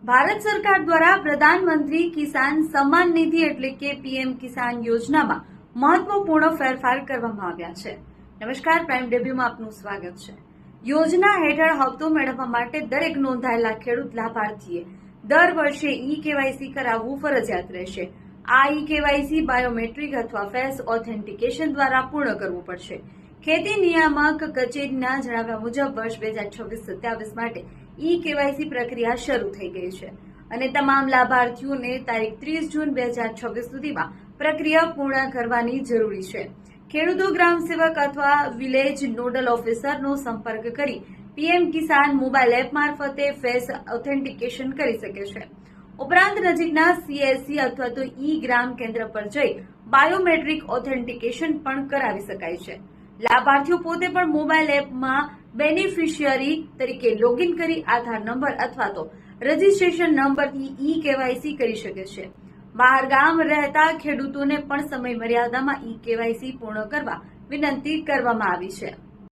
ભારત સરકાર દ્વારા પ્રધાનમંત્રી કિસાન સન્માન નિધિ એટલે કે પીએમ કિસાન યોજનામાં મહત્વપૂર્ણ ફેરફાર કરવામાં આવ્યા છે। નમસ્કાર, પ્રાઇમ ડેબ્યુમાં આપનું સ્વાગત છે। યોજના હેઠળ હપ્તો મેળવવા માટે દરેક નોંધાયેલા ખેડૂત લાભાર્થીએ દર વર્ષે ઈ-કેવાયસી કરાવવું ફરજિયાત રહેશે। આ ઈ-કેવાયસી બાયોમેટ્રિક અથવા ફેસ ઓથેન્ટિકેશન દ્વારા પૂર્ણ કરવું પડશે। ખેતી નિયામક કચેરીના જણાવ્યા મુજબ વર્ષ 2026-27 માટે ઈ-કેવાયસી પ્રક્રિયા શરૂ થઈ ગઈ છે અને તમામ લાભાર્થીઓને તારીખ 30 જૂન 2026 સુધીમાં પ્રક્રિયા પૂર્ણ કરવાની જરૂરી છે। ખેડૂતો ગ્રામ સેવક અથવા વિલેજ નોડલ ઓફિસરનો સંપર્ક કરી પીએમ કિસાન મોબાઈલ એપ મારફતે ફેસ ઓથેન્ટિકેશન કરી શકે છે। ઉપરાંત નજીકના સીએસસી અથવા તો ઈ ગ્રામ કેન્દ્ર પર જઈ બાયોમેટ્રિક ઓથેન્ટિકેશન પણ કરાવી શકાય છે। લાભાર્થીઓ પોતે પણ મોબાઈલ એપમાં બેનિફિશિયરી તરીકે લોગિન કરી આધાર નંબર અથવા તો રજીસ્ટ્રેશન નંબરથી ઈ-કેવાયસી કરી શકે છે। બહાર ગામ રહેતા ખેડૂતોને પણ સમય મર્યાદામાં ઈ-કેવાયસી પૂર્ણ કરવા વિનંતી કરવામાં આવી છે।